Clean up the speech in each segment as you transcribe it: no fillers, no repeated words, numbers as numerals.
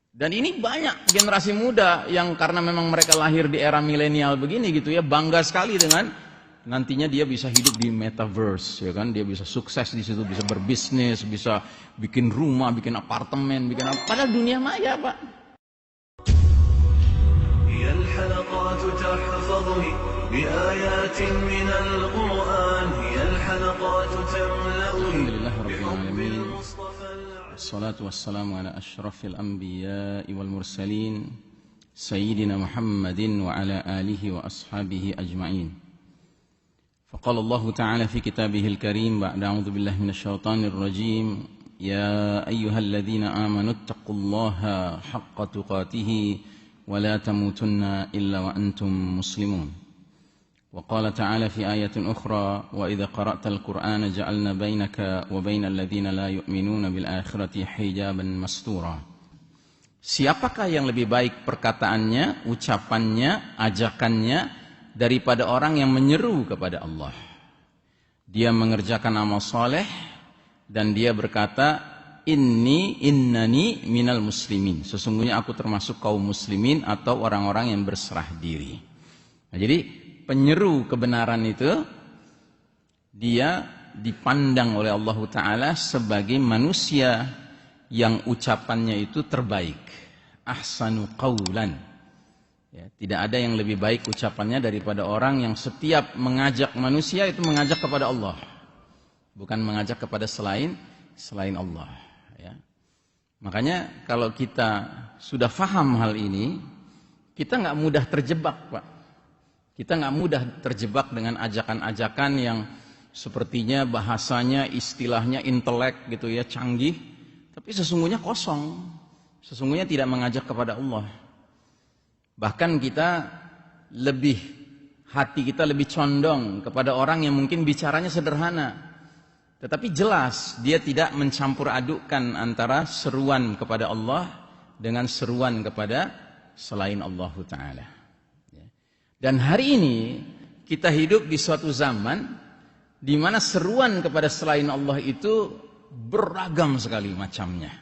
Dan ini banyak generasi muda yang karena memang mereka lahir di era milenial begini gitu ya, bangga sekali dengan nantinya dia bisa hidup di metaverse, ya kan? Dia bisa sukses di situ, bisa berbisnis, bisa bikin rumah, bikin apartemen, bikin apa. Padahal dunia maya, Pak. Alhamdulillahirrahmanirrahim. Wassalatu wassalamu ala ashrafil anbiya'i wal mursalin Sayyidina Muhammadin wa ala alihi wa ashabihi ajma'in. Faqala Allah Ta'ala fi kitabihil karim ba'da a'udzu billahi minasyaitonir rajim. Ya ayyuhalladzina amanu taqullaha haqqa tuqatih wa la tamutunna illa wa antum muslimun. وقال تعالى في آية أخرى وإذا قرأت القرآن جعلنا بينك وبين الذين لا يؤمنون بالآخرة حجابا مستورا. Siapakah yang lebih baik perkataannya, ucapannya, ajakannya daripada orang yang menyeru kepada Allah? Dia mengerjakan amal soleh dan dia berkata, innani minal muslimin. Sesungguhnya aku termasuk kaum muslimin atau orang-orang yang berserah diri. Nah, jadi penyeru kebenaran itu dia dipandang oleh Allah Ta'ala sebagai manusia yang ucapannya itu terbaik. Ahsanu qawlan. Ya, tidak ada yang lebih baik ucapannya daripada orang yang setiap mengajak manusia itu mengajak kepada Allah, bukan mengajak kepada selain Allah. Ya. Makanya kalau kita sudah faham hal ini, kita nggak mudah terjebak, Pak. Kita nggak mudah terjebak dengan ajakan-ajakan yang sepertinya bahasanya, istilahnya intelek gitu ya, canggih, tapi sesungguhnya kosong. Sesungguhnya tidak mengajak kepada Allah. Bahkan hati kita lebih condong kepada orang yang mungkin bicaranya sederhana, tetapi jelas dia tidak mencampur adukkan antara seruan kepada Allah dengan seruan kepada selain Allah Ta'ala. Dan hari ini kita hidup di suatu zaman di mana seruan kepada selain Allah itu beragam sekali macamnya.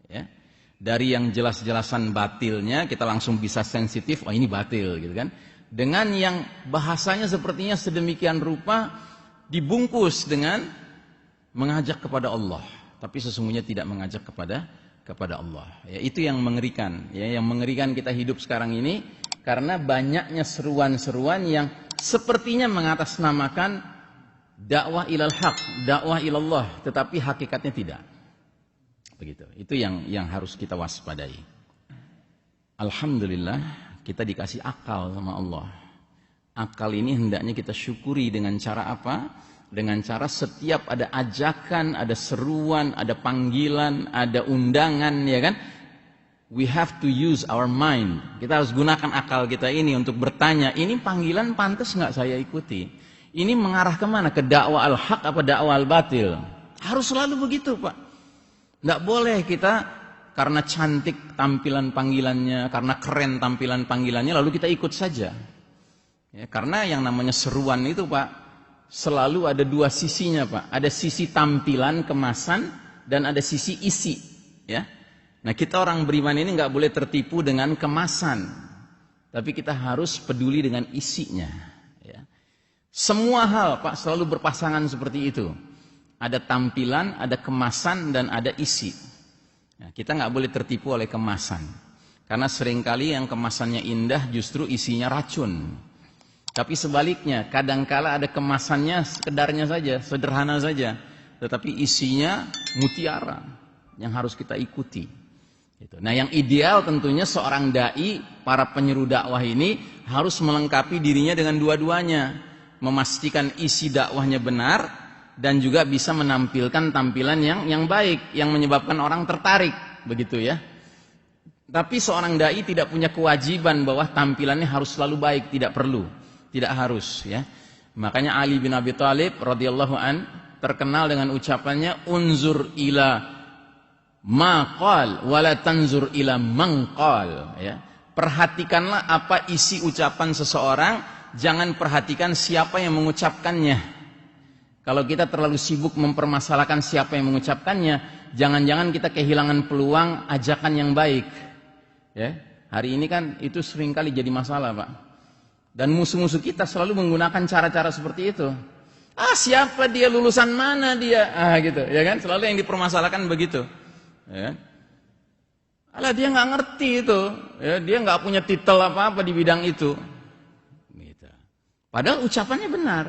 Ya. Dari yang jelas-jelasan batilnya kita langsung bisa sensitif, oh ini batil gitu kan. Dengan yang bahasanya sepertinya sedemikian rupa dibungkus dengan mengajak kepada Allah, tapi sesungguhnya tidak mengajak kepada Allah. Ya, itu yang mengerikan. Ya, yang mengerikan kita hidup sekarang ini. Karena banyaknya seruan-seruan yang sepertinya mengatasnamakan dakwah ilal haq, dakwah ilallah, tetapi hakikatnya tidak. Begitu. Itu yang harus kita waspadai. Alhamdulillah kita dikasih akal sama Allah. Akal ini hendaknya kita syukuri dengan cara apa? Dengan cara setiap ada ajakan, ada seruan, ada panggilan, ada undangan, ya kan? We have to use our mind. Kita harus gunakan akal kita ini untuk bertanya, ini panggilan pantas nggak saya ikuti? Ini mengarah kemana? Ke dakwah al-haq apa dakwah al-batil? Harus selalu begitu, Pak. Nggak boleh kita karena cantik tampilan panggilannya, karena keren tampilan panggilannya, lalu kita ikut saja. Ya, karena yang namanya seruan itu, Pak, selalu ada dua sisinya, Pak. Ada sisi tampilan, kemasan, dan ada sisi isi. Ya. Nah, kita orang beriman ini nggak boleh tertipu dengan kemasan, tapi kita harus peduli dengan isinya. Ya. Semua hal, Pak, selalu berpasangan seperti itu. Ada tampilan, ada kemasan, dan ada isi. Nah, kita nggak boleh tertipu oleh kemasan, karena seringkali yang kemasannya indah justru isinya racun. Tapi sebaliknya, kadangkala ada kemasannya sekedarnya saja, sederhana saja, tetapi isinya mutiara yang harus kita ikuti. Nah, yang ideal tentunya seorang dai, para penyeru dakwah ini harus melengkapi dirinya dengan dua-duanya, memastikan isi dakwahnya benar dan juga bisa menampilkan tampilan yang baik, yang menyebabkan orang tertarik, begitu ya. Tapi seorang dai tidak punya kewajiban bahwa tampilannya harus selalu baik, tidak perlu, tidak harus ya. Makanya Ali bin Abi Thalib radhiyallahu an terkenal dengan ucapannya unzur ila maqal wala tanzur ila mangqal, ya. Perhatikanlah apa isi ucapan seseorang, jangan perhatikan siapa yang mengucapkannya. Kalau kita terlalu sibuk mempermasalahkan siapa yang mengucapkannya, jangan-jangan kita kehilangan peluang ajakan yang baik. Ya, hari ini kan itu seringkali jadi masalah, Pak. Dan musuh-musuh kita selalu menggunakan cara-cara seperti itu. Siapa dia, lulusan mana dia? Gitu, ya kan? Selalu yang dipermasalahkan begitu. Ya kan? Alah, dia nggak ngerti itu. Ya, dia nggak punya titel apa-apa di bidang itu. Gitu. Padahal ucapannya benar.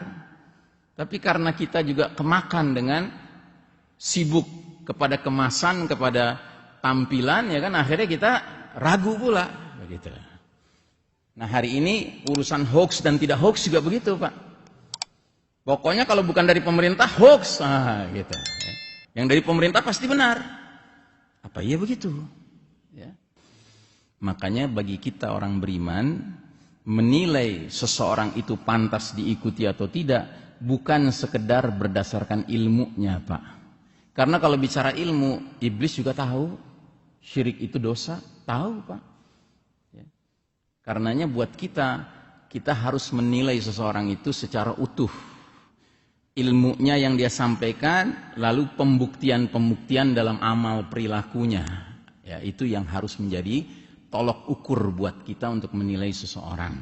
Tapi karena kita juga kemakan dengan sibuk kepada kemasan, kepada tampilan, ya kan, akhirnya kita ragu pula. Begitu. Nah, hari ini urusan hoax dan tidak hoax juga begitu, Pak. Pokoknya kalau bukan dari pemerintah hoax, gitu. Yang dari pemerintah pasti benar. Apa iya begitu? Ya. Makanya bagi kita orang beriman, menilai seseorang itu pantas diikuti atau tidak bukan sekedar berdasarkan ilmunya, Pak. Karena kalau bicara ilmu, iblis juga tahu syirik itu dosa, tahu, Pak. Ya. Karenanya buat kita harus menilai seseorang itu secara utuh. Ilmunya yang dia sampaikan, lalu pembuktian-pembuktian dalam amal perilakunya. Ya, itu yang harus menjadi tolok ukur buat kita untuk menilai seseorang.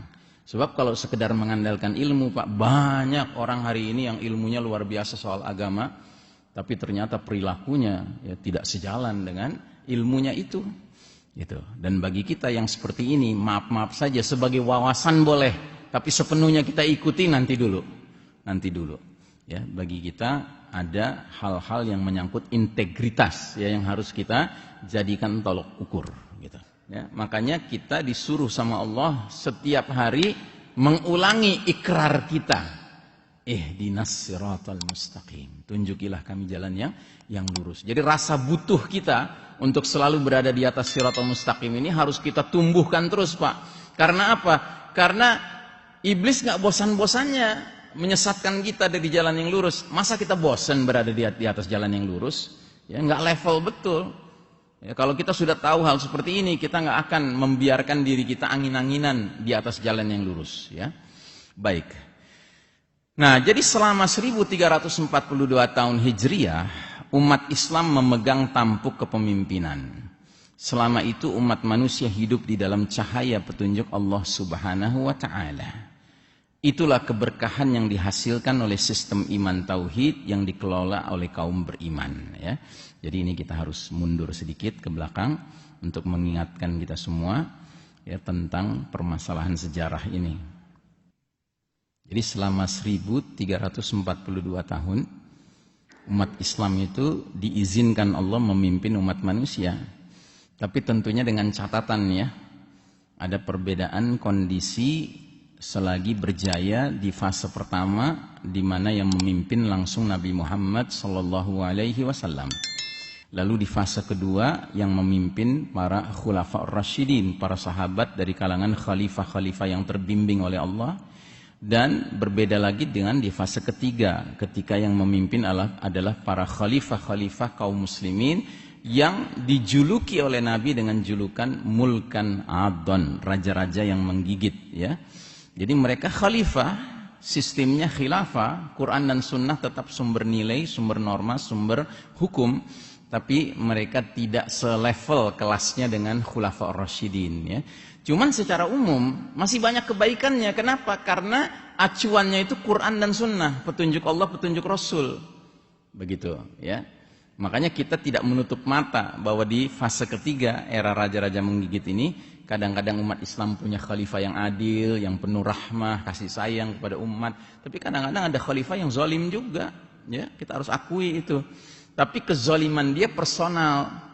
Sebab kalau sekedar mengandalkan ilmu, Pak, banyak orang hari ini yang ilmunya luar biasa soal agama, tapi ternyata perilakunya ya tidak sejalan dengan ilmunya itu. Gitu. Dan bagi kita yang seperti ini, maaf-maaf saja sebagai wawasan boleh, tapi sepenuhnya kita ikuti nanti dulu. Ya, bagi kita ada hal-hal yang menyangkut integritas ya, yang harus kita jadikan tolok ukur gitu. Ya, makanya kita disuruh sama Allah setiap hari mengulangi ikrar kita. Ihdinas siratal mustaqim. Tunjukilah kami jalan yang lurus. Jadi rasa butuh kita untuk selalu berada di atas siratal mustaqim ini harus kita tumbuhkan terus, Pak. Karena apa? Karena iblis nggak bosan-bosannya menyesatkan kita dari jalan yang lurus. Masa kita bosan berada di atas jalan yang lurus? Ya, nggak level betul. Ya, kalau kita sudah tahu hal seperti ini, kita nggak akan membiarkan diri kita angin-anginan di atas jalan yang lurus. Ya, baik. Nah, jadi selama 1342 tahun Hijriah, umat Islam memegang tampuk kepemimpinan. Selama itu umat manusia hidup di dalam cahaya petunjuk Allah Subhanahu wa Ta'ala. Itulah keberkahan yang dihasilkan oleh sistem iman tauhid yang dikelola oleh kaum beriman. Ya. Jadi ini kita harus mundur sedikit ke belakang untuk mengingatkan kita semua ya, tentang permasalahan sejarah ini. Jadi selama 1342 tahun umat Islam itu diizinkan Allah memimpin umat manusia. Tapi tentunya dengan catatan ya, ada perbedaan kondisi selagi berjaya di fase pertama di mana yang memimpin langsung Nabi Muhammad sallallahu alaihi wasallam. Lalu di fase kedua yang memimpin para khulafa ar-rasyidin, para sahabat dari kalangan khalifah-khalifah yang terbimbing oleh Allah. Dan berbeda lagi dengan di fase ketiga ketika yang memimpin adalah para khalifah-khalifah kaum muslimin yang dijuluki oleh Nabi dengan julukan mulkan adon, raja-raja yang menggigit ya. Jadi mereka khalifah, sistemnya khilafah, Quran dan sunnah tetap sumber nilai, sumber norma, sumber hukum, tapi mereka tidak selevel kelasnya dengan khulafa ar-rasyidin ya. Cuman secara umum masih banyak kebaikannya. Kenapa? Karena acuannya itu Quran dan sunnah, petunjuk Allah, petunjuk Rasul. Begitu ya. Makanya kita tidak menutup mata bahwa di fase ketiga era raja-raja menggigit ini kadang-kadang umat Islam punya khalifah yang adil, yang penuh rahmah, kasih sayang kepada umat. Tapi kadang-kadang ada khalifah yang zalim juga, ya. Kita harus akui itu. Tapi kezaliman dia personal.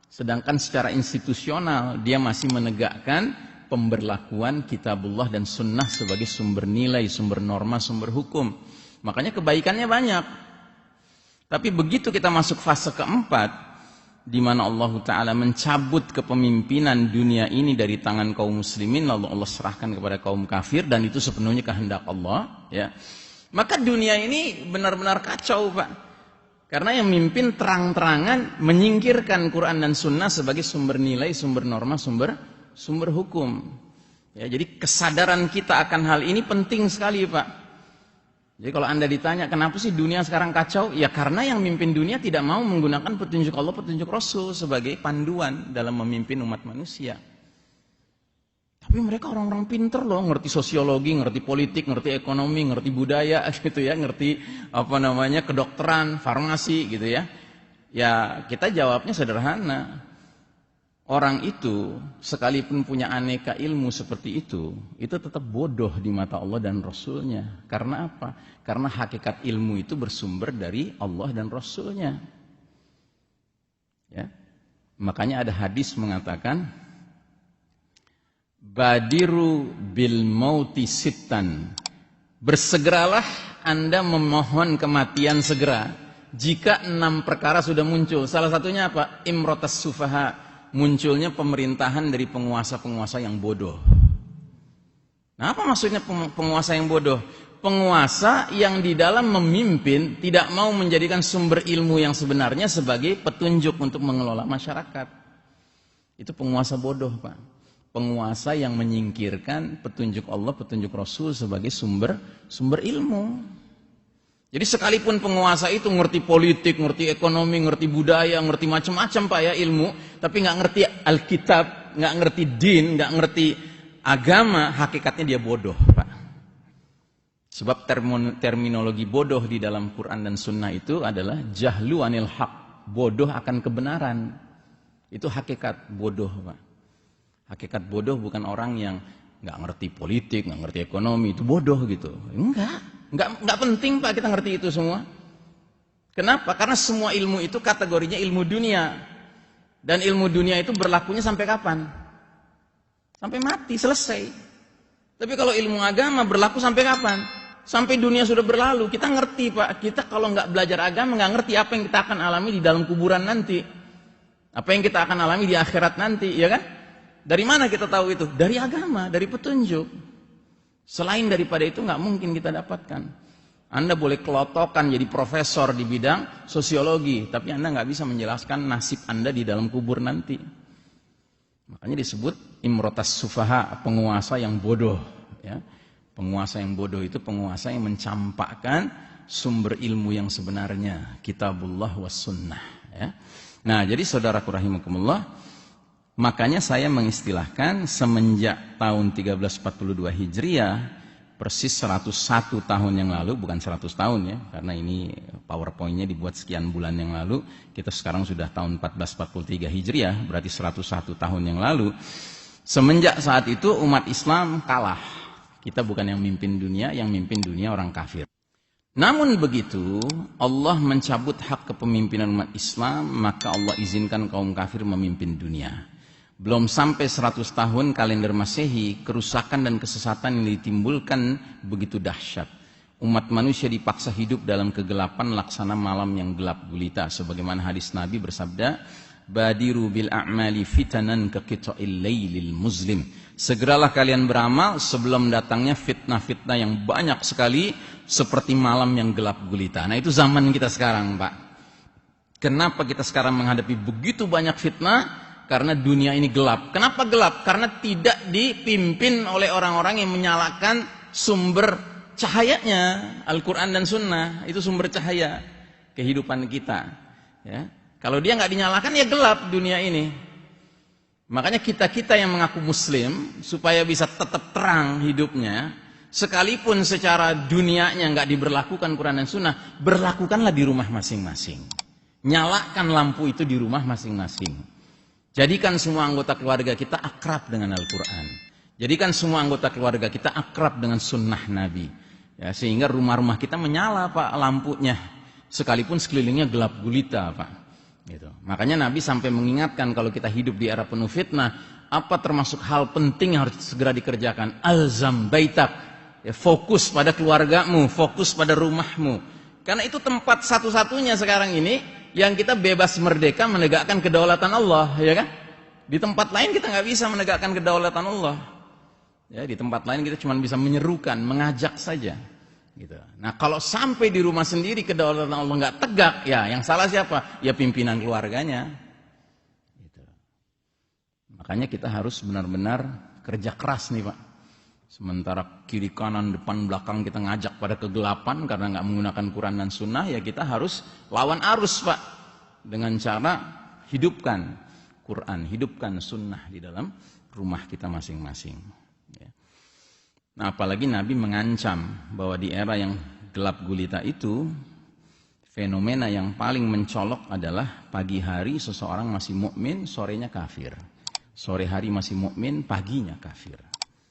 Sedangkan secara institusional dia masih menegakkan pemberlakuan kitabullah dan sunnah sebagai sumber nilai, sumber norma, sumber hukum. Makanya kebaikannya banyak. Tapi begitu kita masuk fase keempat, di mana Allah Ta'ala mencabut kepemimpinan dunia ini dari tangan kaum muslimin, lalu Allah serahkan kepada kaum kafir, dan itu sepenuhnya kehendak Allah ya. Maka dunia ini benar-benar kacau, Pak. Karena yang mimpin terang-terangan menyingkirkan Quran dan sunnah sebagai sumber nilai, sumber norma, sumber hukum ya. Jadi kesadaran kita akan hal ini penting sekali, Pak. Jadi kalau Anda ditanya kenapa sih dunia sekarang kacau? Ya karena yang mimpin dunia tidak mau menggunakan petunjuk Allah, petunjuk Rasul sebagai panduan dalam memimpin umat manusia. Tapi mereka orang-orang pinter loh, ngerti sosiologi, ngerti politik, ngerti ekonomi, ngerti budaya gitu ya, ngerti kedokteran, farmasi gitu ya. Ya kita jawabnya sederhana. Orang itu sekalipun punya aneka ilmu seperti itu tetap bodoh di mata Allah dan Rasulnya. Karena apa? Karena hakikat ilmu itu bersumber dari Allah dan Rasulnya. Ya. Makanya ada hadis mengatakan, Badiru bil mauti sittan. Bersegeralah Anda memohon kematian segera jika 6 perkara sudah muncul. Salah satunya apa? Imrotas sufaha. Munculnya pemerintahan dari penguasa-penguasa yang bodoh. Nah, apa maksudnya penguasa yang bodoh? Penguasa yang di dalam memimpin tidak mau menjadikan sumber ilmu yang sebenarnya sebagai petunjuk untuk mengelola masyarakat. Itu penguasa bodoh, Pak. Penguasa yang menyingkirkan petunjuk Allah, petunjuk Rasul sebagai sumber ilmu. Jadi sekalipun penguasa itu ngerti politik, ngerti ekonomi, ngerti budaya, ngerti macam-macam Pak ya ilmu, tapi nggak ngerti Alkitab, nggak ngerti din, nggak ngerti agama, hakikatnya dia bodoh Pak. Sebab terminologi bodoh di dalam Quran dan Sunnah itu adalah jahlu anil haq, bodoh akan kebenaran. Itu hakikat bodoh Pak. Hakikat bodoh bukan orang yang nggak ngerti politik, nggak ngerti ekonomi, itu bodoh gitu. Enggak penting Pak kita ngerti itu semua. Kenapa? Karena semua ilmu itu kategorinya ilmu dunia. Dan ilmu dunia itu berlakunya sampai kapan? Sampai mati, selesai. Tapi kalau ilmu agama berlaku sampai kapan? Sampai dunia sudah berlalu. Kita ngerti Pak, kita kalau nggak belajar agama nggak ngerti apa yang kita akan alami di dalam kuburan nanti. Apa yang kita akan alami di akhirat nanti, ya kan? Dari mana kita tahu itu? Dari agama, dari petunjuk. Selain daripada itu nggak mungkin kita dapatkan. Anda boleh kelotokan jadi profesor di bidang sosiologi, tapi Anda nggak bisa menjelaskan nasib Anda di dalam kubur nanti. Makanya disebut imrotas sufaha, penguasa yang bodoh. Ya. Penguasa yang bodoh itu penguasa yang mencampakkan sumber ilmu yang sebenarnya, kitabullah was sunnah. Ya. Nah, jadi saudaraku rahimakumullah, makanya saya mengistilahkan semenjak tahun 1342 Hijriah, persis 101 tahun yang lalu, bukan 100 tahun ya, karena ini PowerPoint-nya dibuat sekian bulan yang lalu, kita sekarang sudah tahun 1443 Hijriah, berarti 101 tahun yang lalu. Semenjak saat itu umat Islam kalah. Kita bukan yang mimpin dunia, yang mimpin dunia orang kafir. Namun begitu, Allah mencabut hak kepemimpinan umat Islam, maka Allah izinkan kaum kafir memimpin dunia. Belum sampai 100 tahun kalender Masehi, kerusakan dan kesesatan yang ditimbulkan begitu dahsyat. Umat manusia dipaksa hidup dalam kegelapan laksana malam yang gelap gulita. Sebagaimana hadis Nabi bersabda, Badiru bil a'mali fitanan kaqita'il lailil muslim. Segeralah kalian beramal sebelum datangnya fitnah-fitnah yang banyak sekali seperti malam yang gelap gulita. Nah itu zaman kita sekarang Pak. Kenapa kita sekarang menghadapi begitu banyak fitnah? Karena dunia ini gelap. Kenapa gelap? Karena tidak dipimpin oleh orang-orang yang menyalakan sumber cahayanya. Al-Quran dan Sunnah itu sumber cahaya kehidupan kita. Ya. Kalau dia nggak dinyalakan ya gelap dunia ini. Makanya kita yang mengaku Muslim supaya bisa tetap terang hidupnya, sekalipun secara dunianya nggak diberlakukan Quran dan Sunnah, berlakukanlah di rumah masing-masing. Nyalakan lampu itu di rumah masing-masing. Jadikan semua anggota keluarga kita akrab dengan Al-Quran. Jadikan semua anggota keluarga kita akrab dengan sunnah Nabi. Ya, sehingga rumah-rumah kita menyala Pak lampunya. Sekalipun sekelilingnya gelap gulita Pak. Gitu. Makanya Nabi sampai mengingatkan kalau kita hidup di era penuh fitnah, apa termasuk hal penting yang harus segera dikerjakan? Alzam baitak. Ya, fokus pada keluargamu, fokus pada rumahmu. Karena itu tempat satu-satunya sekarang ini yang kita bebas merdeka menegakkan kedaulatan Allah, ya kan? Di tempat lain kita nggak bisa menegakkan kedaulatan Allah. Ya, di tempat lain kita cuma bisa menyerukan, mengajak saja. Gitu. Nah, kalau sampai di rumah sendiri kedaulatan Allah nggak tegak, ya yang salah siapa? Ya pimpinan keluarganya. Gitu. Makanya kita harus benar-benar kerja keras nih Pak. Sementara kiri kanan depan belakang kita ngajak pada kegelapan karena nggak menggunakan Quran dan Sunnah, ya kita harus lawan arus Pak dengan cara hidupkan Quran, hidupkan sunnah di dalam rumah kita masing-masing. Ya. Nah, apalagi Nabi mengancam bahwa di era yang gelap gulita itu, fenomena yang paling mencolok adalah pagi hari seseorang masih mukmin, sorenya kafir. Sore hari masih mukmin, paginya kafir.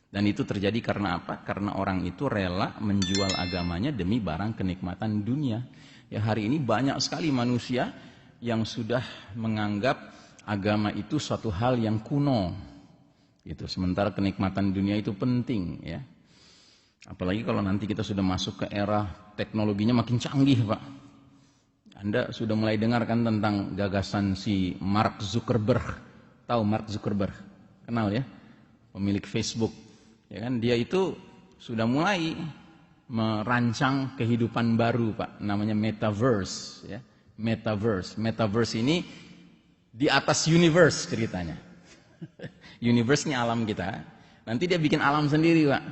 Dan itu terjadi karena apa? Karena orang itu rela menjual agamanya demi barang kenikmatan dunia. Ya, hari ini banyak sekali manusia yang sudah menganggap agama itu suatu hal yang kuno. Gitu. Sementara kenikmatan dunia itu penting, ya. Apalagi kalau nanti kita sudah masuk ke era teknologinya makin canggih, Pak. Anda sudah mulai dengar kan tentang gagasan si Mark Zuckerberg. Tahu Mark Zuckerberg? Kenal ya? Pemilik Facebook. Ya kan, dia itu sudah mulai merancang kehidupan baru, Pak. Namanya metaverse, ya. Metaverse. Metaverse ini di atas universe ceritanya. Universe ini alam kita. Nanti dia bikin alam sendiri, Pak.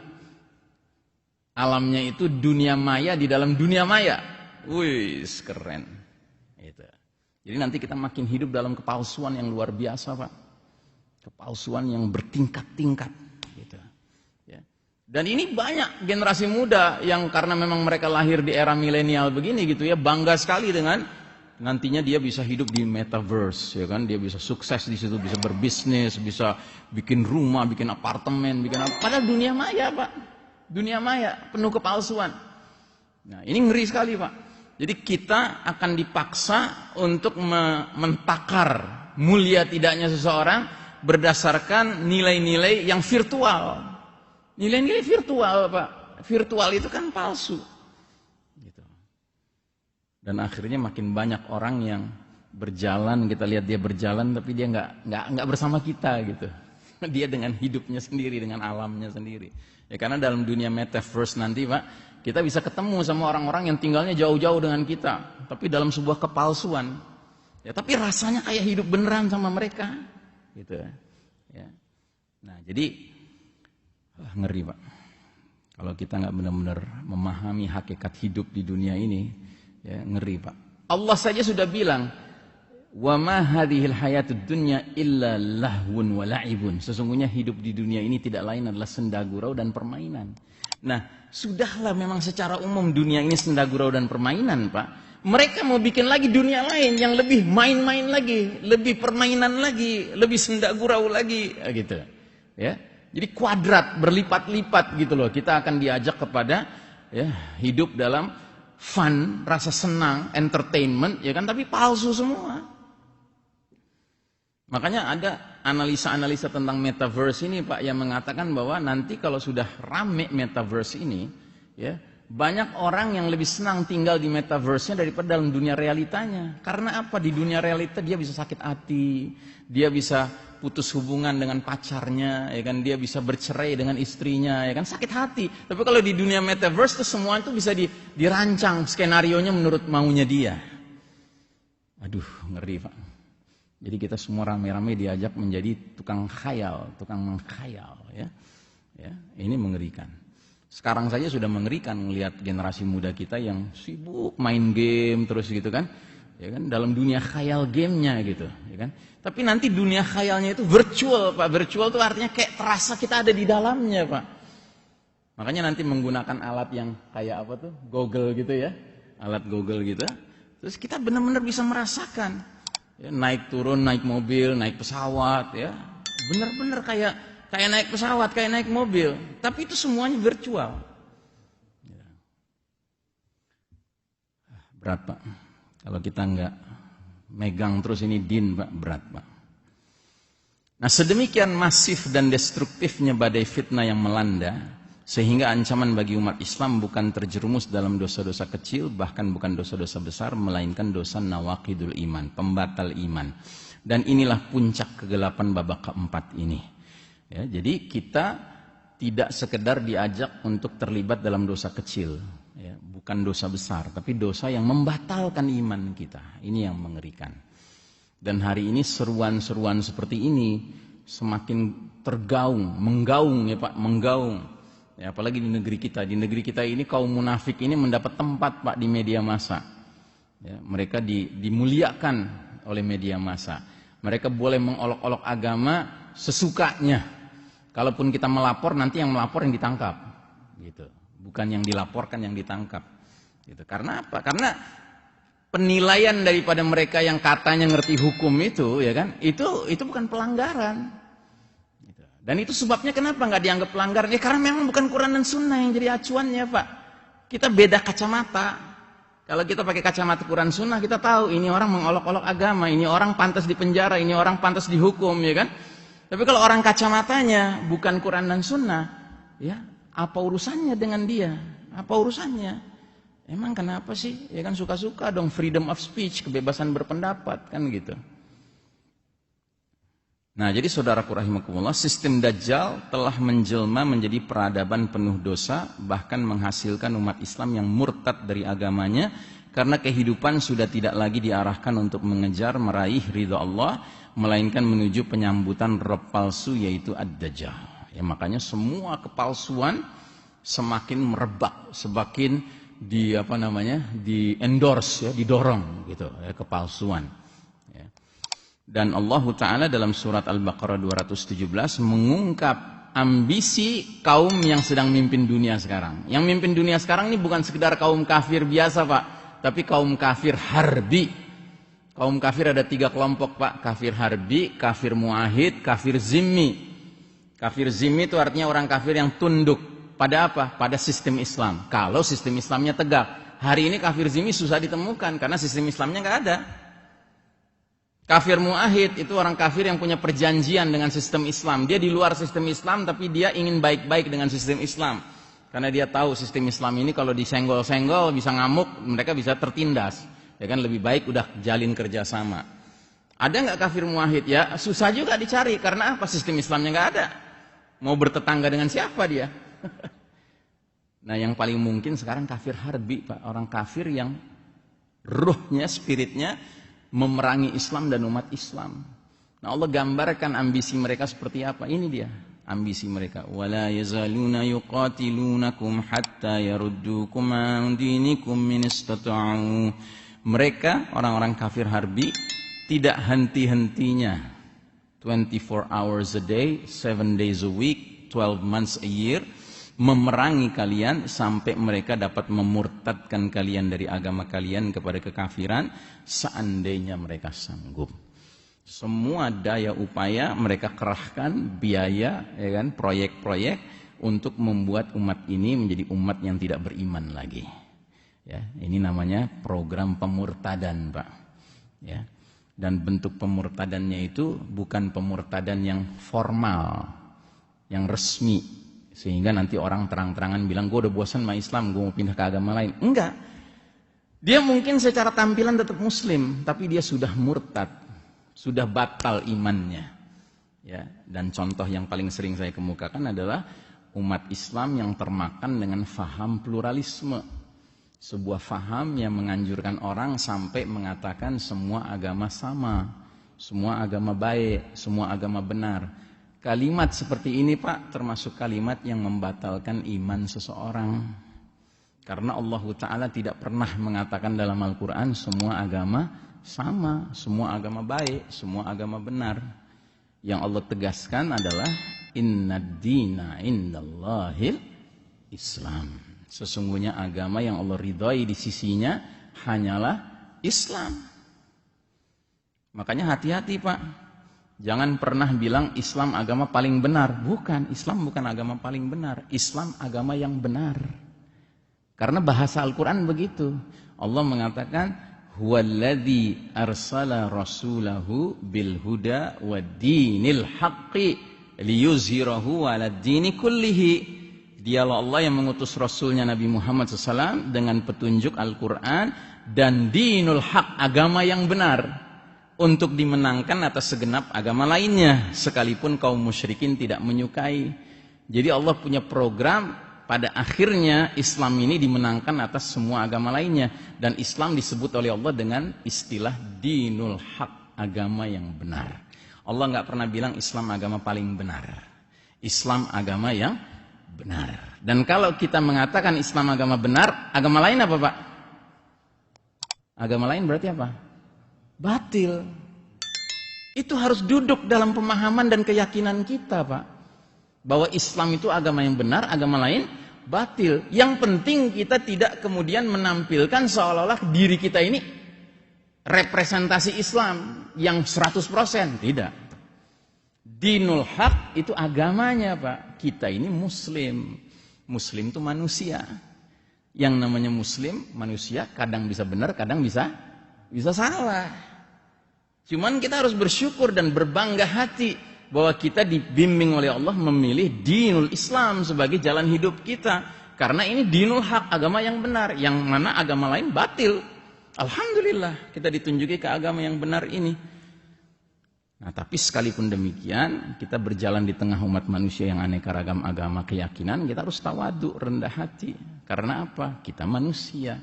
Alamnya itu dunia maya di dalam dunia maya. Wih, keren. Itu. Jadi nanti kita makin hidup dalam kepalsuan yang luar biasa, Pak. Kepalsuan yang bertingkat-tingkat. Gitu. Ya. Dan ini banyak generasi muda yang karena memang mereka lahir di era milenial begini gitu ya, bangga sekali dengan nantinya dia bisa hidup di metaverse, ya kan? Dia bisa sukses di situ, bisa berbisnis, bisa bikin rumah, bikin apartemen, bikin apa. Padahal dunia maya, Pak. Dunia maya penuh kepalsuan. Nah, ini ngeri sekali, Pak. Jadi kita akan dipaksa untuk mentakar mulia tidaknya seseorang berdasarkan nilai-nilai yang virtual. Nilai-nilai virtual, Pak. Virtual itu kan palsu. Dan akhirnya makin banyak orang yang berjalan, kita lihat dia berjalan tapi dia nggak bersama kita gitu. Dia dengan hidupnya sendiri, dengan alamnya sendiri. Ya karena dalam dunia metaverse nanti, Pak, kita bisa ketemu sama orang-orang yang tinggalnya jauh-jauh dengan kita, tapi dalam sebuah kepalsuan. Ya, tapi rasanya kayak hidup beneran sama mereka, gitu. Ya. Nah, jadi ngeri, Pak. Kalau kita nggak benar-benar memahami hakikat hidup di dunia ini. Ya, ngeri, Pak. Allah saja sudah bilang, "Wa ma hadhil hayatud dunya illa lahwun wa la'ibun." Sesungguhnya hidup di dunia ini tidak lain adalah senda gurau dan permainan. Nah, sudahlah memang secara umum dunia ini senda gurau dan permainan, Pak. Mereka mau bikin lagi dunia lain yang lebih main-main lagi, lebih permainan lagi, lebih senda gurau lagi, gitu. Ya. Jadi kuadrat, berlipat-lipat gitu loh. Kita akan diajak kepada ya, hidup dalam fun, rasa senang, entertainment, ya kan, tapi palsu semua. Makanya ada analisa-analisa tentang metaverse ini, Pak, yang mengatakan bahwa nanti kalau sudah rame metaverse ini, ya, banyak orang yang lebih senang tinggal di metaverse-nya daripada dalam dunia realitanya. Karena apa? Di dunia realita dia bisa sakit hati, dia bisa putus hubungan dengan pacarnya, ya kan, dia bisa bercerai dengan istrinya, ya kan, sakit hati. Tapi kalau di dunia metaverse itu semua itu bisa dirancang skenarionya menurut maunya dia. Aduh, ngeri, Pak. Jadi kita semua rame-rame diajak menjadi tukang khayal, tukang mengkhayal, ya. Ya, ini mengerikan. Sekarang saja sudah mengerikan melihat generasi muda kita yang sibuk main game terus gitu kan. Ya kan, dalam dunia khayal gamenya gitu, ya kan. Tapi nanti dunia khayalnya itu virtual, Pak. Virtual itu artinya kayak terasa kita ada di dalamnya, Pak. Makanya nanti menggunakan alat yang kayak apa tuh, Google gitu ya, alat Google gitu. Terus kita benar-benar bisa merasakan, ya, naik turun, naik mobil, naik pesawat, ya, benar-benar kayak naik pesawat, kayak naik mobil. Tapi itu semuanya virtual. Ya. Berat, Pak. Kalau kita nggak megang terus ini din, Pak, berat, Pak. Nah, sedemikian masif dan destruktifnya badai fitnah yang melanda, sehingga ancaman bagi umat Islam bukan terjerumus dalam dosa-dosa kecil, bahkan bukan dosa-dosa besar, melainkan dosa nawaqidul iman, pembatal iman. Dan inilah puncak kegelapan babak keempat ini. Ya, jadi kita tidak sekedar diajak untuk terlibat dalam dosa kecil, ya, bukan dosa besar, tapi dosa yang membatalkan iman kita. Ini yang mengerikan. Dan hari ini seruan-seruan seperti ini semakin menggaung ya, Pak, menggaung. Ya, apalagi di negeri kita. Di negeri kita ini kaum munafik ini mendapat tempat, Pak, di media massa. Ya, mereka dimuliakan oleh media massa. Mereka boleh mengolok-olok agama sesukanya. Kalaupun kita melapor, nanti yang melapor yang ditangkap, gitu. Bukan yang dilaporkan yang ditangkap. Gitu. Karena apa? Karena penilaian daripada mereka yang katanya ngerti hukum itu, ya kan? Itu bukan pelanggaran. Gitu. Dan itu sebabnya kenapa nggak dianggap pelanggaran? Ya karena memang bukan Quran dan Sunnah yang jadi acuannya, Pak. Kita beda kacamata. Kalau kita pakai kacamata Quran Sunnah, kita tahu ini orang mengolok-olok agama, ini orang pantas dipenjara, ini orang pantas dihukum, ya kan? Tapi kalau orang kacamatanya bukan Quran dan Sunnah, ya apa urusannya dengan dia? Apa urusannya? Emang kenapa sih? Ya kan suka-suka dong, freedom of speech, kebebasan berpendapat, kan gitu. Nah, jadi saudaraku rahimakumullah, sistem Dajjal telah menjelma menjadi peradaban penuh dosa, bahkan menghasilkan umat Islam yang murtad dari agamanya, karena kehidupan sudah tidak lagi diarahkan untuk mengejar meraih ridha Allah, melainkan menuju penyambutan rob palsu, yaitu Ad-Dajjal. Ya, makanya semua kepalsuan semakin merebak, semakin di endorse, ya, didorong gitu, ya, kepalsuan. Dan Allah Ta'ala dalam surat Al-Baqarah 217 mengungkap ambisi kaum yang sedang mimpin dunia sekarang. Yang mimpin dunia sekarang ini bukan sekedar kaum kafir biasa, Pak, tapi kaum kafir harbi. Kaum kafir ada 3 kelompok, Pak. Kafir harbi, kafir muahid, kafir zimmi. Kafir zimmi itu artinya orang kafir yang tunduk pada apa? Pada sistem Islam. Kalau sistem Islamnya tegak. Hari ini kafir zimmi susah ditemukan karena sistem Islamnya nggak ada. Kafir muahid itu orang kafir yang punya perjanjian dengan sistem Islam. Dia di luar sistem Islam tapi dia ingin baik-baik dengan sistem Islam. Karena dia tahu sistem Islam ini kalau disenggol-senggol bisa ngamuk, mereka bisa tertindas. Ya kan, lebih baik udah jalin kerjasama. Ada nggak kafir muahid? Ya susah juga dicari. Karena apa? Sistem Islamnya nggak ada. Mau bertetangga dengan siapa dia? Nah, yang paling mungkin sekarang kafir harbi, Pak. Orang kafir yang ruhnya, spiritnya memerangi Islam dan umat Islam. Nah, Allah gambarkan ambisi mereka seperti apa. Ini dia ambisi mereka. Wala yazaluna yuqatilunakum hatta yaruddukum an dinikum min istata'u. Mereka orang-orang kafir harbi tidak henti-hentinya 24 hours a day, 7 days a week, 12 months a year memerangi kalian sampai mereka dapat memurtadkan kalian dari agama kalian kepada kekafiran seandainya mereka sanggup. Semua daya upaya mereka kerahkan, biaya, ya kan, proyek-proyek untuk membuat umat ini menjadi umat yang tidak beriman lagi. Ya, ini namanya program pemurtadan, Pak. Ya. Dan bentuk pemurtadannya itu bukan pemurtadan yang formal, yang resmi. Sehingga nanti orang terang-terangan bilang, gue udah bosan sama Islam, gue mau pindah ke agama lain. Enggak. Dia mungkin secara tampilan tetap muslim, tapi dia sudah murtad, sudah batal imannya. Ya. Dan contoh yang paling sering saya kemukakan adalah umat Islam yang termakan dengan faham pluralisme. Sebuah faham yang menganjurkan orang sampai mengatakan semua agama sama, semua agama baik, semua agama benar. Kalimat seperti ini, Pak, termasuk kalimat yang membatalkan iman seseorang. Karena Allah Ta'ala tidak pernah mengatakan dalam Al-Quran semua agama sama, semua agama baik, semua agama benar. Yang Allah tegaskan adalah innad dina indallahil Islam. Sesungguhnya agama yang Allah ridhai di sisinya hanyalah Islam. Makanya hati-hati, Pak. Jangan pernah bilang Islam agama paling benar. Bukan, Islam bukan agama paling benar. Islam agama yang benar. Karena bahasa Al-Quran begitu. Allah mengatakan, huwaladzi arsala rasulahu bil huda wa dinil haqqi liyuzhirahu ala dini kullihi. Dialah Allah yang mengutus Rasulnya Nabi Muhammad SAW dengan petunjuk Al-Quran dan dinul haq, agama yang benar, untuk dimenangkan atas segenap agama lainnya, sekalipun kaum musyrikin tidak menyukai. Jadi Allah punya program, pada akhirnya Islam ini dimenangkan atas semua agama lainnya. Dan Islam disebut oleh Allah dengan istilah dinul haq, agama yang benar. Allah nggak pernah bilang Islam agama paling benar. Islam agama yang benar. Dan kalau kita mengatakan Islam agama benar, agama lain apa, Pak? Agama lain berarti apa? Batil. Itu harus duduk dalam pemahaman dan keyakinan kita, Pak. Bahwa Islam itu agama yang benar, agama lain batil. Yang penting kita tidak kemudian menampilkan seolah-olah diri kita ini representasi Islam yang 100%. Tidak. Dinul haq itu agamanya, Pak. Kita ini muslim. Muslim itu manusia. Yang namanya muslim, manusia kadang bisa benar, kadang bisa salah. Cuman kita harus bersyukur dan berbangga hati bahwa kita dibimbing oleh Allah memilih dinul Islam sebagai jalan hidup kita. Karena ini dinul haq, agama yang benar. Yang mana agama lain batil. Alhamdulillah kita ditunjuki ke agama yang benar ini. Nah, tapi sekalipun demikian, kita berjalan di tengah umat manusia yang aneka ragam agama keyakinan, kita harus tawadhu, rendah hati. Karena apa? Kita manusia.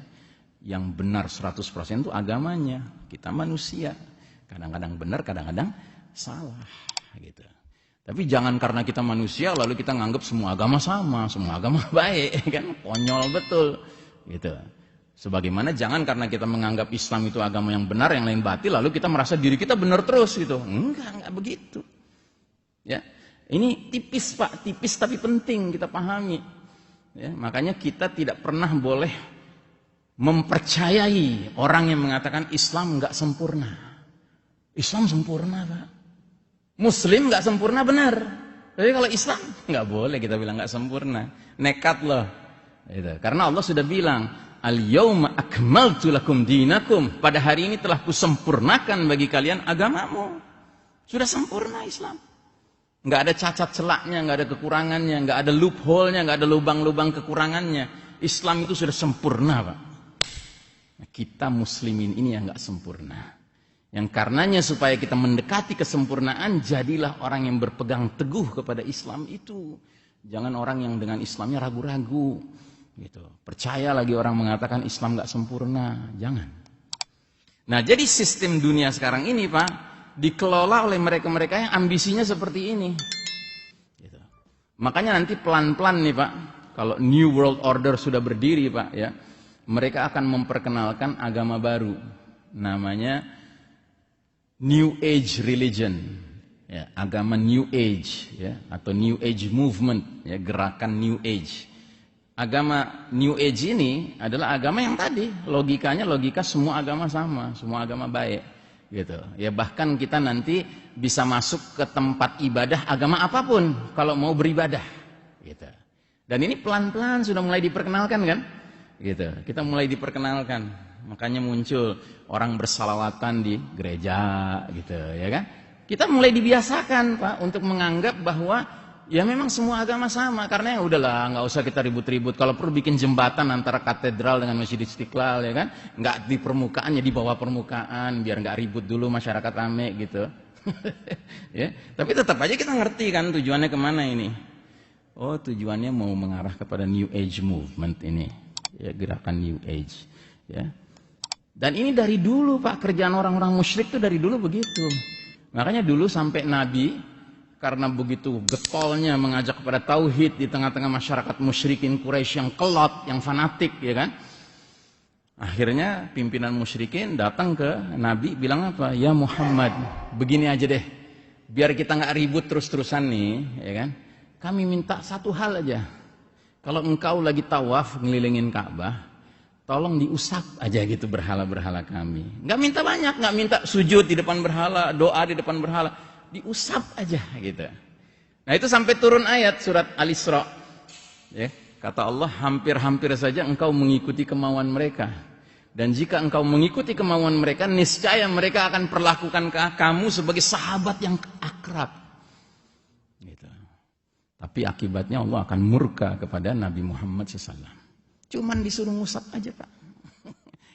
Yang benar 100% itu agamanya. Kita manusia. Kadang-kadang benar, kadang-kadang salah. Gitu. Tapi jangan karena kita manusia lalu kita nganggap semua agama sama, semua agama baik, kan? Konyol betul. Gitu. Sebagaimana jangan karena kita menganggap Islam itu agama yang benar, yang lain batil, lalu kita merasa diri kita benar terus gitu. Enggak begitu. Ya. Ini tipis, Pak, tipis tapi penting kita pahami. Ya, makanya kita tidak pernah boleh mempercayai orang yang mengatakan Islam enggak sempurna. Islam sempurna, Pak. Muslim nggak sempurna benar, tapi kalau Islam nggak boleh kita bilang nggak sempurna, nekat loh. Gitu. Karena Allah sudah bilang, al-yauma akmaltu lakum dinakum. Pada hari ini telah kusempurnakan bagi kalian agamamu. Sudah sempurna Islam. Nggak ada cacat celaknya, nggak ada kekurangannya, nggak ada loophole-nya, nggak ada lubang-lubang kekurangannya. Islam itu sudah sempurna, Pak. Nah, kita muslimin ini yang nggak sempurna. Yang karenanya supaya kita mendekati kesempurnaan, jadilah orang yang berpegang teguh kepada Islam itu. Jangan orang yang dengan Islamnya ragu-ragu. Gitu. Percaya lagi orang mengatakan Islam gak sempurna. Jangan. Nah, jadi sistem dunia sekarang ini, Pak, dikelola oleh mereka-mereka yang ambisinya seperti ini. Gitu. Makanya nanti pelan-pelan nih, Pak, kalau New World Order sudah berdiri, Pak, ya, mereka akan memperkenalkan agama baru. Namanya New Age Religion, ya, agama New Age, ya, atau New Age Movement, ya, gerakan New Age. Agama New Age ini adalah agama yang tadi logikanya logika semua agama sama, semua agama baik, gitu. Ya, bahkan kita nanti bisa masuk ke tempat ibadah agama apapun kalau mau beribadah, gitu. Dan ini pelan-pelan sudah mulai diperkenalkan, kan? Gitu. Kita mulai diperkenalkan. Makanya muncul orang bersalawatan di gereja, gitu, ya kan? Kita mulai dibiasakan, Pak, untuk menganggap bahwa ya memang semua agama sama. Karena ya udahlah, nggak usah kita ribut-ribut. Kalau perlu bikin jembatan antara katedral dengan Masjid Istiqlal, ya kan? Nggak di permukaan, ya di bawah permukaan, biar nggak ribut dulu masyarakat rame, gitu. Ya, tapi tetap aja kita ngerti kan tujuannya kemana ini. Oh, tujuannya mau mengarah kepada New Age Movement ini, ya, gerakan New Age, ya. Dan ini dari dulu, Pak, kerjaan orang-orang musyrik itu dari dulu begitu. Makanya dulu sampai Nabi, karena begitu getolnya mengajak kepada tauhid di tengah-tengah masyarakat musyrikin Quraisy yang kelot, yang fanatik, ya kan? Akhirnya pimpinan musyrikin datang ke Nabi, bilang apa? Ya Muhammad, begini aja deh, biar kita nggak ribut terus-terusan nih, ya kan? Kami minta satu hal aja. Kalau engkau lagi tawaf ngelilingin Ka'bah, tolong diusap aja gitu berhala-berhala kami. Nggak minta banyak, nggak minta sujud di depan berhala, doa di depan berhala, diusap aja gitu. Nah, itu sampai turun ayat surat Al-Isra. Ya, kata Allah, hampir-hampir saja engkau mengikuti kemauan mereka. Dan jika engkau mengikuti kemauan mereka, niscaya mereka akan perlakukan kamu sebagai sahabat yang akrab. Gitu. Tapi akibatnya Allah akan murka kepada Nabi Muhammad SAW. Cuman disuruh ngusap aja, Pak.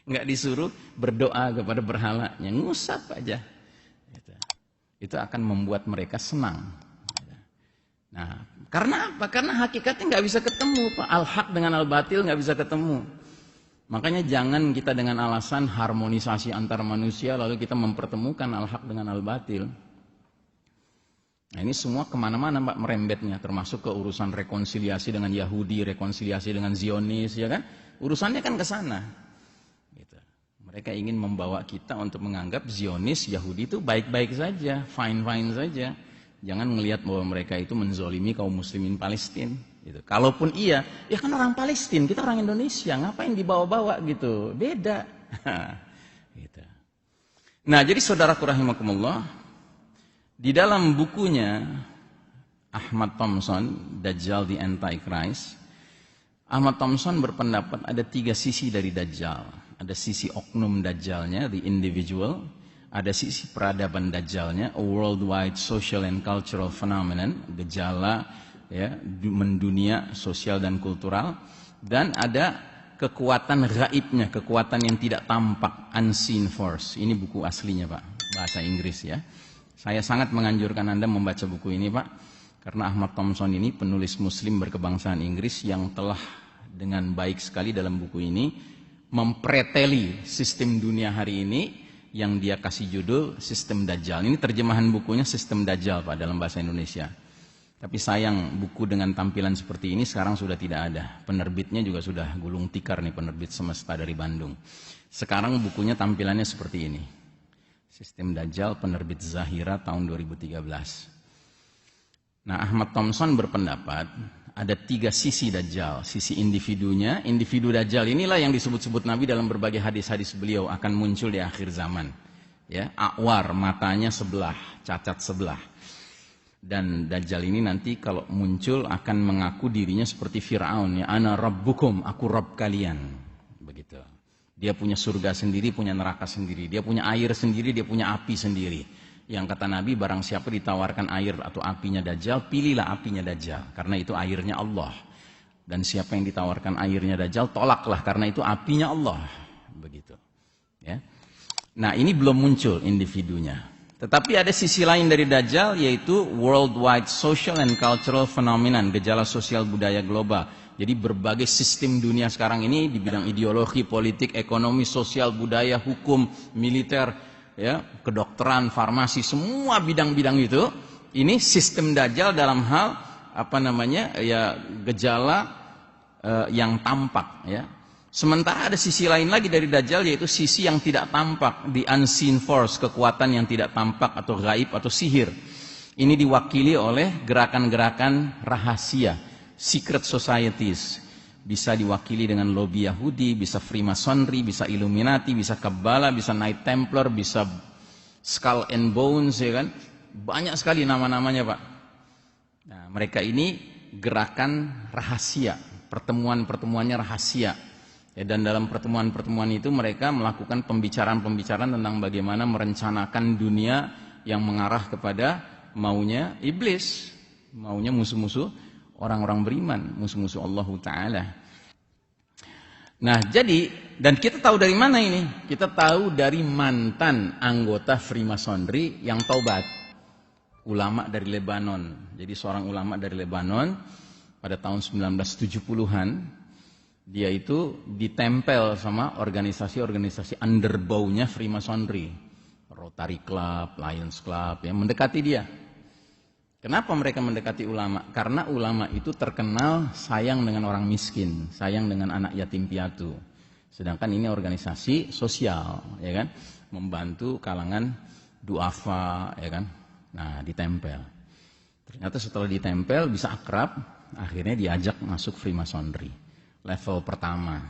Nggak disuruh berdoa kepada berhalanya, ngusap aja. Itu akan membuat mereka senang. Nah, karena apa? Karena hakikatnya nggak bisa ketemu, Pak. Al-haq dengan al-batil nggak bisa ketemu. Makanya jangan kita dengan alasan harmonisasi antar manusia lalu kita mempertemukan al-haq dengan al-batil. Nah, ini semua kemana-mana, Pak, merembetnya, termasuk ke urusan rekonsiliasi dengan Yahudi, rekonsiliasi dengan Zionis, ya kan? Urusannya kan ke sana. Gitu. Mereka ingin membawa kita untuk menganggap Zionis, Yahudi itu baik-baik saja, fine-fine saja. Jangan melihat bahwa mereka itu menzolimi kaum muslimin Palestina. Gitu. Kalaupun iya, ya kan orang Palestina, kita orang Indonesia, ngapain dibawa-bawa gitu? Beda. Gitu. Nah, jadi saudaraku rahimakumullah, di dalam bukunya Ahmad Thompson, Dajjal the Antichrist, Ahmad Thompson berpendapat ada 3 sisi dari Dajjal. Ada sisi oknum Dajjalnya, the individual. Ada sisi peradaban Dajjalnya, a worldwide social and cultural phenomenon, gejala ya, mendunia sosial dan kultural. Dan ada kekuatan gaibnya, kekuatan yang tidak tampak, unseen force. Ini buku aslinya Pak, bahasa Inggris ya. Saya sangat menganjurkan Anda membaca buku ini Pak, karena Ahmad Thompson ini penulis muslim berkebangsaan Inggris yang telah dengan baik sekali dalam buku ini mempreteli sistem dunia hari ini yang dia kasih judul Sistem Dajjal. Ini terjemahan bukunya Sistem Dajjal Pak dalam bahasa Indonesia. Tapi sayang buku dengan tampilan seperti ini sekarang sudah tidak ada. Penerbitnya juga sudah gulung tikar nih, penerbit Semesta dari Bandung. Sekarang bukunya tampilannya seperti ini. Sistem Dajjal, penerbit Zahira tahun 2013. Nah, Ahmad Thompson berpendapat ada 3 sisi Dajjal. Sisi individunya, individu Dajjal inilah yang disebut-sebut Nabi dalam berbagai hadis-hadis beliau akan muncul di akhir zaman. Ya, akwar, matanya sebelah, cacat sebelah. Dan Dajjal ini nanti kalau muncul akan mengaku dirinya seperti Fir'aun, ya, ana rabbukum, aku Rabb kalian. Begitu. Dia punya surga sendiri, punya neraka sendiri. Dia punya air sendiri, dia punya api sendiri. Yang kata Nabi, barang siapa ditawarkan air atau apinya Dajjal, pilihlah apinya Dajjal, karena itu airnya Allah. Dan siapa yang ditawarkan airnya Dajjal, tolaklah, karena itu apinya Allah. Begitu. Ya. Nah, ini belum muncul individunya. Tetapi ada sisi lain dari Dajjal, yaitu worldwide social and cultural phenomenon, gejala sosial budaya global. Jadi berbagai sistem dunia sekarang ini di bidang ideologi, politik, ekonomi, sosial, budaya, hukum, militer, ya, kedokteran, farmasi, semua bidang-bidang itu, ini sistem Dajjal dalam hal apa namanya, ya, gejala yang tampak, ya. Sementara ada sisi lain lagi dari Dajjal, yaitu sisi yang tidak tampak, the unseen force, kekuatan yang tidak tampak atau gaib atau sihir. Ini diwakili oleh gerakan-gerakan rahasia, secret societies. Bisa diwakili dengan lobby Yahudi, bisa Freemasonry, bisa Illuminati, bisa Kabbalah, bisa Knight Templar, bisa Skull and Bones, ya kan? Banyak sekali nama-namanya Pak. Nah, mereka ini gerakan rahasia, pertemuan-pertemuannya rahasia. Ya, dan dalam pertemuan-pertemuan itu mereka melakukan pembicaraan-pembicaraan tentang bagaimana merencanakan dunia yang mengarah kepada maunya iblis, maunya musuh-musuh orang-orang beriman, musuh-musuh Allah Ta'ala. Nah, jadi, dan kita tahu dari mana ini? Kita tahu dari mantan anggota Freemasonry yang taubat. Ulama dari Lebanon. Jadi seorang ulama dari Lebanon pada tahun 1970-an, dia itu ditempel sama organisasi-organisasi underbow-nya Freemasonry. Rotary Club, Lions Club, yang mendekati dia. Kenapa mereka mendekati ulama? Karena ulama itu terkenal sayang dengan orang miskin, sayang dengan anak yatim piatu. Sedangkan ini organisasi sosial, ya kan, membantu kalangan duafa, ya kan. Nah, ditempel. Ternyata setelah ditempel bisa akrab, akhirnya diajak masuk Freemasonry. Level pertama.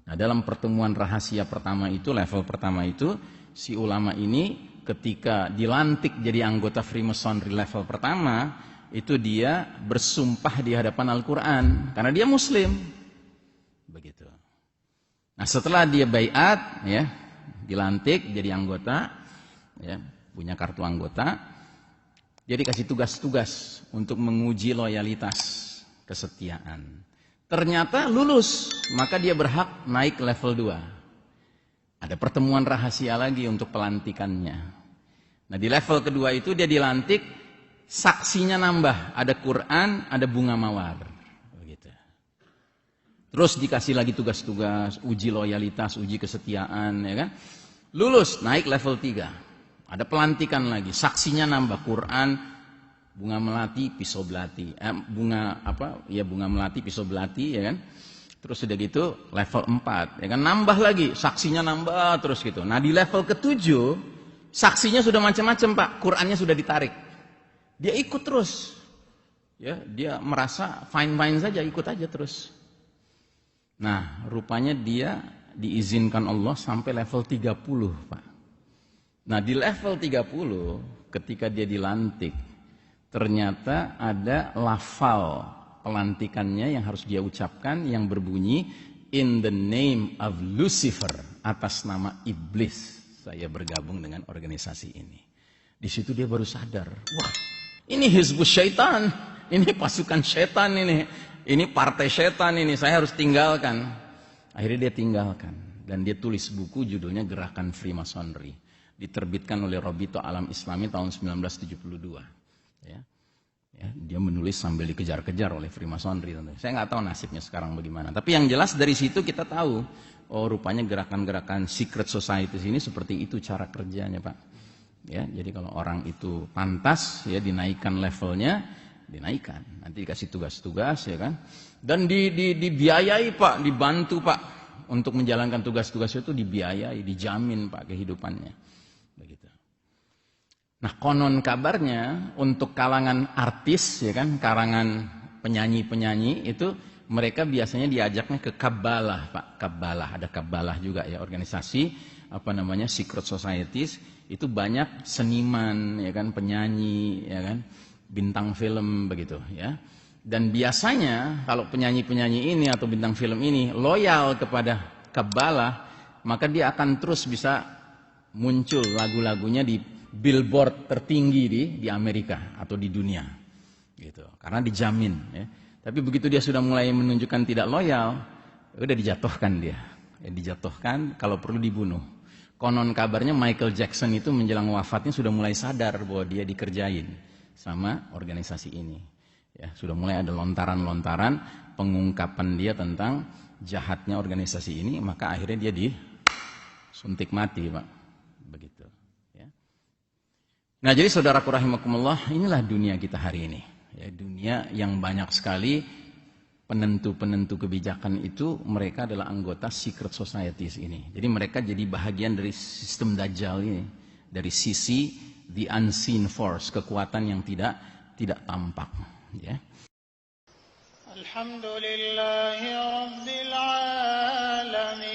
Nah, dalam pertemuan rahasia pertama itu, level pertama itu, si ulama ini ketika dilantik jadi anggota Freemasonry level pertama, itu dia bersumpah di hadapan Al-Quran, karena dia Muslim. Begitu. Nah, setelah dia baiat, ya, dilantik jadi anggota, ya, punya kartu anggota, dia dikasih tugas-tugas untuk menguji loyalitas, kesetiaan. Ternyata lulus, maka dia berhak naik level 2. Ada pertemuan rahasia lagi untuk pelantikannya. Nah, di level kedua itu dia dilantik, saksinya nambah, ada Quran, ada bunga mawar. Begitu. Terus dikasih lagi tugas-tugas, uji loyalitas, uji kesetiaan, ya kan? Lulus, naik level 3. Ada pelantikan lagi, saksinya nambah, Quran, bunga melati, pisau belati. Bunga melati, pisau belati, ya kan? Terus sudah gitu level 4, ya kan, nambah lagi, saksinya nambah terus gitu. Nah di level ke-7, saksinya sudah macam-macam Pak, Qurannya sudah ditarik. Dia ikut terus. Ya, dia merasa fine-fine saja, ikut aja terus. Nah, rupanya dia diizinkan Allah sampai level 30, Pak. Nah, di level 30, ketika dia dilantik, ternyata ada lafal pelantikannya yang harus dia ucapkan yang berbunyi, in the name of Lucifer, atas nama iblis saya bergabung dengan organisasi ini. Di situ dia baru sadar, wah, ini hizbus syaitan, ini pasukan syaitan ini partai syaitan ini, saya harus tinggalkan. Akhirnya dia tinggalkan dan dia tulis buku judulnya Gerakan Freemasonry, diterbitkan oleh Robito Alam Islami tahun 1972. Ya. Ya, dia menulis sambil dikejar-kejar oleh Freemasonry. Saya nggak tahu nasibnya sekarang bagaimana. Tapi yang jelas dari situ kita tahu, oh rupanya gerakan-gerakan secret society ini seperti itu cara kerjanya, Pak. Ya, jadi kalau orang itu pantas, ya dinaikkan levelnya, dinaikkan. Nanti dikasih tugas-tugas, ya kan. Dan dibiayai Pak, dibantu Pak untuk menjalankan tugas-tugas itu, dibiayai, dijamin Pak kehidupannya. Begitu. Nah, konon kabarnya untuk kalangan artis, ya kan, kalangan penyanyi-penyanyi itu mereka biasanya diajaknya ke Kabbalah, Pak. Kabbalah, ada Kabbalah juga ya, organisasi secret societies. Itu banyak seniman, ya kan, penyanyi, ya kan, bintang film begitu, ya. Dan biasanya kalau penyanyi-penyanyi ini atau bintang film ini loyal kepada Kabbalah, maka dia akan terus bisa muncul lagu-lagunya di billboard tertinggi di Amerika atau di dunia, gitu. Karena dijamin, ya. Tapi begitu dia sudah mulai menunjukkan tidak loyal, udah dijatuhkan dia, ya, dijatuhkan, kalau perlu dibunuh. Konon kabarnya Michael Jackson itu menjelang wafatnya sudah mulai sadar bahwa dia dikerjain sama organisasi ini. Ya, sudah mulai ada lontaran-lontaran pengungkapan dia tentang jahatnya organisasi ini, maka akhirnya dia disuntik mati, Pak. Begitu. Ya. Nah, jadi saudaraku rahimakumullah, inilah dunia kita hari ini. Ya, dunia yang banyak sekali penentu-penentu kebijakan itu mereka adalah anggota secret societies ini. Jadi mereka jadi bahagian dari sistem Dajjal ini, dari sisi the unseen force, kekuatan yang tidak tampak, ya. Alhamdulillahi rabbil alamin.